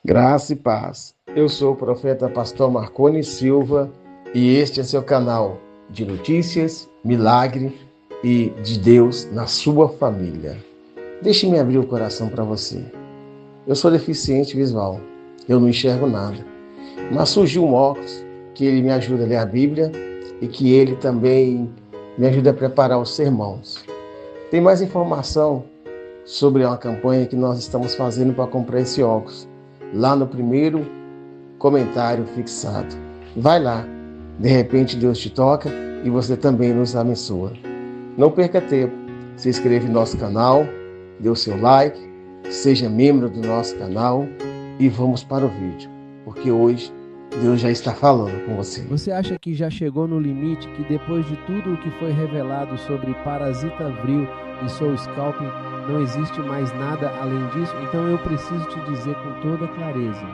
Graça e paz. Eu sou o profeta pastor Marconi Silva e este é seu canal de notícias, milagre e de Deus na sua família. Deixe-me abrir o coração para você. Eu sou deficiente visual, eu não enxergo nada, mas surgiu um óculos que ele me ajuda a ler a Bíblia e que ele também me ajuda a preparar os sermões. Tem mais informação sobre uma campanha que nós estamos fazendo para comprar esse óculos, lá no primeiro comentário fixado. Vai lá, de repente Deus te toca e você também nos abençoa. Não perca tempo, se inscreva no nosso canal, dê o seu like, seja membro do nosso canal e vamos para o vídeo, porque hoje Deus já está falando com você. Você acha que já chegou no limite, que depois de tudo o que foi revelado sobre parasita vril e soul scalping, não existe mais nada além disso? Então eu preciso te dizer com toda clareza,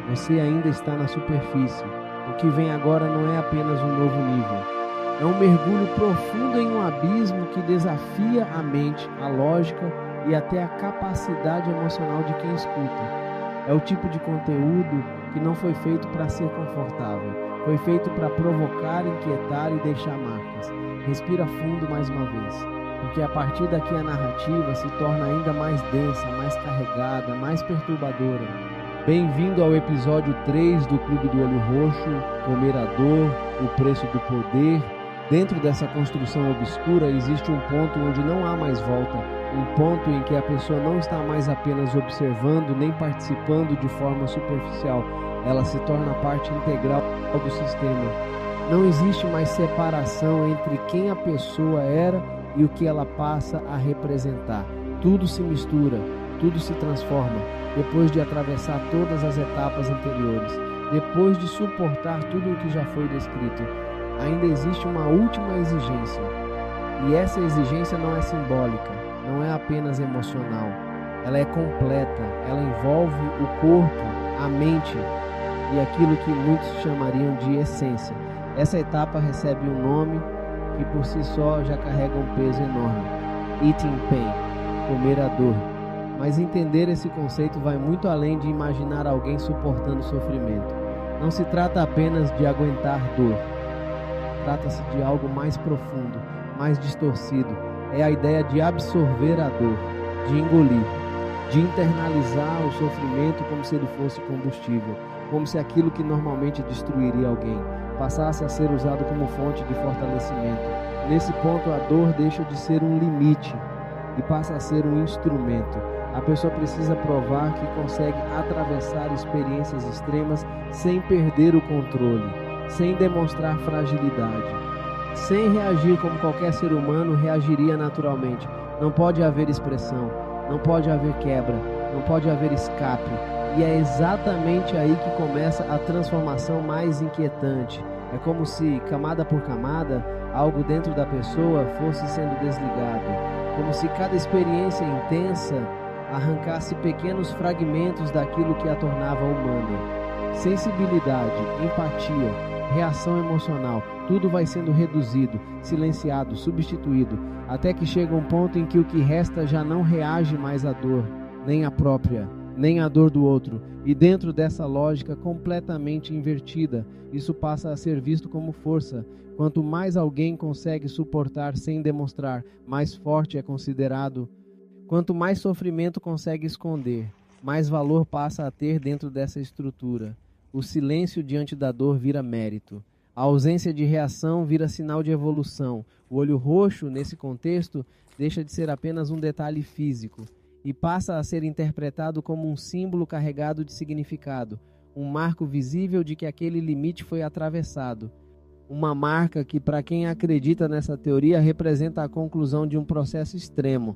você ainda está na superfície. O que vem agora não é apenas um novo nível. É um mergulho profundo em um abismo que desafia a mente, a lógica e até a capacidade emocional de quem escuta. É o tipo de conteúdo que não foi feito para ser confortável. Foi feito para provocar, inquietar e deixar marcas. Respira fundo mais uma vez, porque a partir daqui a narrativa se torna ainda mais densa, mais carregada, mais perturbadora. Bem-vindo ao episódio 3 do Clube do Olho Roxo, Comer a Dor, o Preço do Poder. Dentro dessa construção obscura existe um ponto onde não há mais volta, um ponto em que a pessoa não está mais apenas observando nem participando de forma superficial, ela se torna parte integral do sistema. Não existe mais separação entre quem a pessoa era e o que ela passa a representar. Tudo se mistura, tudo se transforma, depois de atravessar todas as etapas anteriores, depois de suportar tudo o que já foi descrito. Ainda existe uma última exigência, e essa exigência não é simbólica, não é apenas emocional, ela é completa, ela envolve o corpo, a mente e aquilo que muitos chamariam de essência. Essa etapa recebe um nome que por si só já carrega um peso enorme: Eating Pain, comer a dor. Mas entender esse conceito vai muito além de imaginar alguém suportando sofrimento. Não se trata apenas de aguentar dor. Trata-se de algo mais profundo, mais distorcido. É a ideia de absorver a dor, de engolir, de internalizar o sofrimento como se ele fosse combustível, como se aquilo que normalmente destruiria alguém passasse a ser usado como fonte de fortalecimento. Nesse ponto, a dor deixa de ser um limite e passa a ser um instrumento. A pessoa precisa provar que consegue atravessar experiências extremas sem perder o controle, sem demonstrar fragilidade, sem reagir como qualquer ser humano reagiria naturalmente. Não pode haver expressão, não pode haver quebra, não pode haver escape. E é exatamente aí que começa a transformação mais inquietante. É como se, camada por camada, algo dentro da pessoa fosse sendo desligado, como se cada experiência intensa arrancasse pequenos fragmentos daquilo que a tornava humana. Sensibilidade, empatia, reação emocional, tudo vai sendo reduzido, silenciado, substituído, até que chega um ponto em que o que resta já não reage mais à dor, nem à própria, nem à dor do outro. E dentro dessa lógica completamente invertida, isso passa a ser visto como força. Quanto mais alguém consegue suportar sem demonstrar, mais forte é considerado. Quanto mais sofrimento consegue esconder, mais valor passa a ter dentro dessa estrutura. O silêncio diante da dor vira mérito. A ausência de reação vira sinal de evolução. O olho roxo, nesse contexto, deixa de ser apenas um detalhe físico e passa a ser interpretado como um símbolo carregado de significado, um marco visível de que aquele limite foi atravessado. Uma marca que, para quem acredita nessa teoria, representa a conclusão de um processo extremo.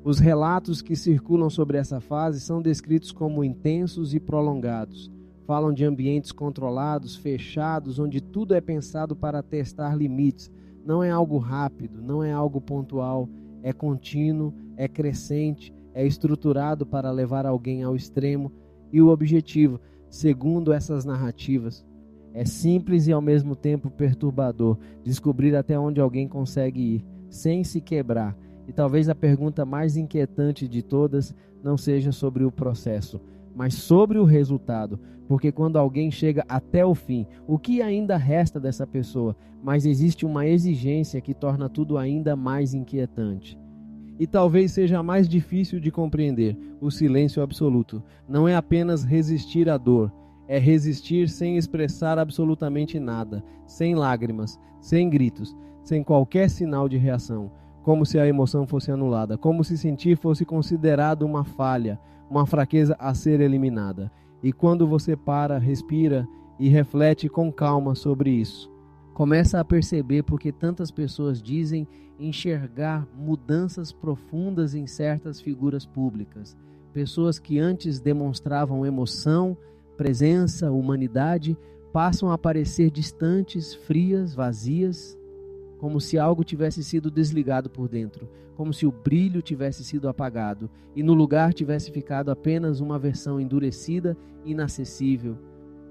Os relatos que circulam sobre essa fase são descritos como intensos e prolongados. Falam de ambientes controlados, fechados, onde tudo é pensado para testar limites. Não é algo rápido, não é algo pontual, é contínuo, é crescente, é estruturado para levar alguém ao extremo. E o objetivo, segundo essas narrativas, é simples e ao mesmo tempo perturbador: descobrir até onde alguém consegue ir, sem se quebrar. E talvez a pergunta mais inquietante de todas não seja sobre o processo, mas sobre o resultado. Porque quando alguém chega até o fim, o que ainda resta dessa pessoa? Mas existe uma exigência que torna tudo ainda mais inquietante. E talvez seja mais difícil de compreender: o silêncio absoluto. Não é apenas resistir à dor, é resistir sem expressar absolutamente nada, sem lágrimas, sem gritos, sem qualquer sinal de reação, como se a emoção fosse anulada, como se sentir fosse considerado uma falha, uma fraqueza a ser eliminada. E quando você para, respira e reflete com calma sobre isso, começa a perceber porque tantas pessoas dizem enxergar mudanças profundas em certas figuras públicas. Pessoas que antes demonstravam emoção, presença, humanidade, passam a parecer distantes, frias, vazias, como se algo tivesse sido desligado por dentro, como se o brilho tivesse sido apagado e no lugar tivesse ficado apenas uma versão endurecida, inacessível,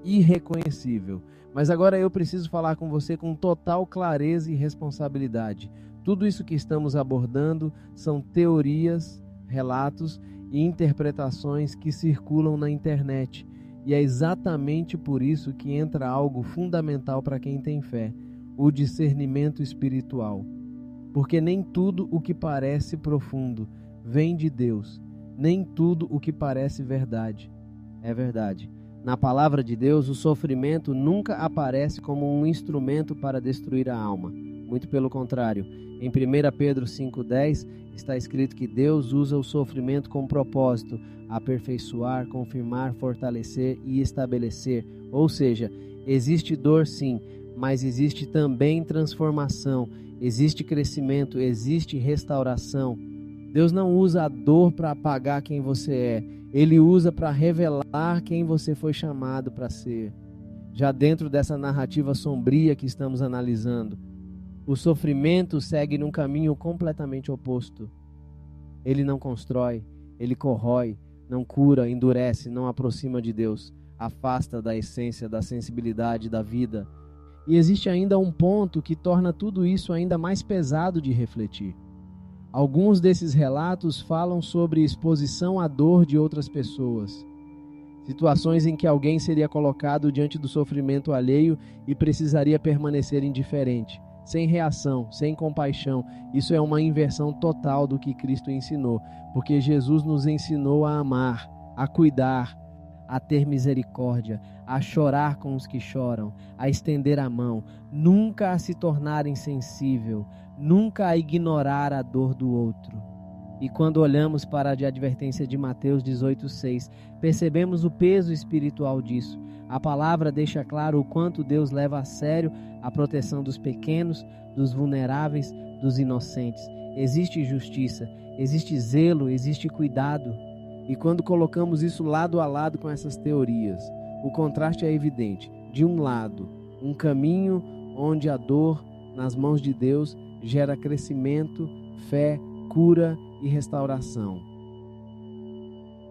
irreconhecível. Mas agora eu preciso falar com você com total clareza e responsabilidade. Tudo isso que estamos abordando são teorias, relatos e interpretações que circulam na internet. E é exatamente por isso que entra algo fundamental para quem tem fé: o discernimento espiritual. Porque nem tudo o que parece profundo vem de Deus, nem tudo o que parece verdade é verdade. Na palavra de Deus, o sofrimento nunca aparece como um instrumento para destruir a alma. Muito pelo contrário. Em 1 Pedro 5,10 está escrito que Deus usa o sofrimento com propósito: aperfeiçoar, confirmar, fortalecer e estabelecer. Ou seja, existe dor sim, mas existe também transformação, existe crescimento, existe restauração. Deus não usa a dor para apagar quem você é, Ele usa para revelar quem você foi chamado para ser. Já dentro dessa narrativa sombria que estamos analisando, o sofrimento segue num caminho completamente oposto. Ele não constrói, ele corrói, não cura, endurece, não aproxima de Deus, afasta da essência, da sensibilidade, da vida. E existe ainda um ponto que torna tudo isso ainda mais pesado de refletir. Alguns desses relatos falam sobre exposição à dor de outras pessoas. Situações em que alguém seria colocado diante do sofrimento alheio e precisaria permanecer indiferente, sem reação, sem compaixão. Isso é uma inversão total do que Cristo ensinou, porque Jesus nos ensinou a amar, a cuidar, a ter misericórdia, a chorar com os que choram, a estender a mão, nunca a se tornar insensível, nunca a ignorar a dor do outro. E quando olhamos para a advertência de Mateus 18,6, percebemos o peso espiritual disso. A palavra deixa claro o quanto Deus leva a sério a proteção dos pequenos, dos vulneráveis, dos inocentes. Existe justiça, existe zelo, existe cuidado. E quando colocamos isso lado a lado com essas teorias, o contraste é evidente. De um lado, um caminho onde a dor, nas mãos de Deus, gera crescimento, fé, cura e restauração.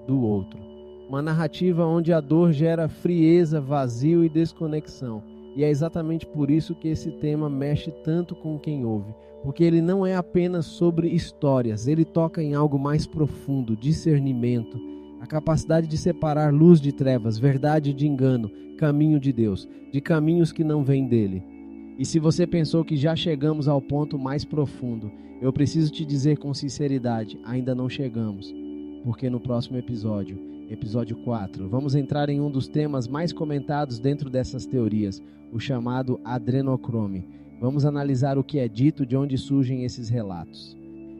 Do outro, uma narrativa onde a dor gera frieza, vazio e desconexão. E é exatamente por isso que esse tema mexe tanto com quem ouve, porque ele não é apenas sobre histórias, ele toca em algo mais profundo: discernimento, a capacidade de separar luz de trevas, verdade de engano, caminho de Deus, de caminhos que não vêm dele. E se você pensou que já chegamos ao ponto mais profundo, eu preciso te dizer com sinceridade: ainda não chegamos, porque no próximo episódio, episódio 4, vamos entrar em um dos temas mais comentados dentro dessas teorias, o chamado adrenocrome. Vamos analisar o que é dito, de onde surgem esses relatos.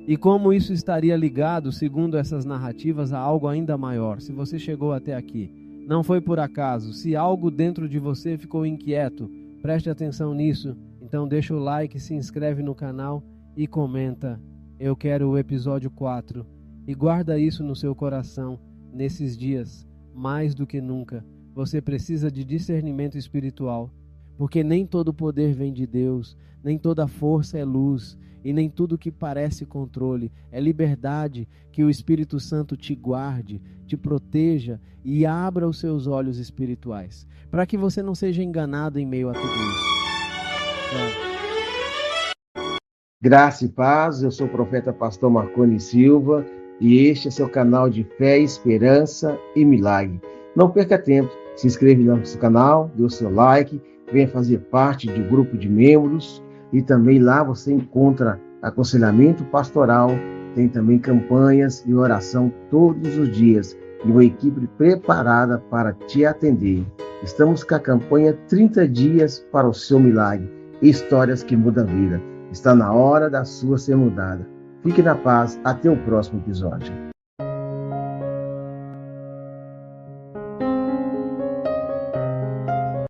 E como isso estaria ligado, segundo essas narrativas, a algo ainda maior. Se você chegou até aqui, não foi por acaso. Se algo dentro de você ficou inquieto, preste atenção nisso. Então deixa o like, se inscreve no canal e comenta: eu quero o episódio 4. E guarda isso no seu coração. Nesses dias, mais do que nunca, você precisa de discernimento espiritual. Porque nem todo poder vem de Deus, nem toda força é luz, e nem tudo que parece controle é liberdade. Que o Espírito Santo te guarde, te proteja e abra os seus olhos espirituais, para que você não seja enganado em meio a tudo isso. Graça e paz, eu sou o profeta pastor Marconi Silva, e este é seu canal de fé, esperança e milagre. Não perca tempo, se inscreva no nosso canal, dê o seu like, venha fazer parte do grupo de membros e também lá você encontra aconselhamento pastoral, tem também campanhas e oração todos os dias e uma equipe preparada para te atender. Estamos com a campanha 30 dias para o seu milagre, histórias que mudam a vida. Está na hora da sua ser mudada. Fique na paz, até o próximo episódio.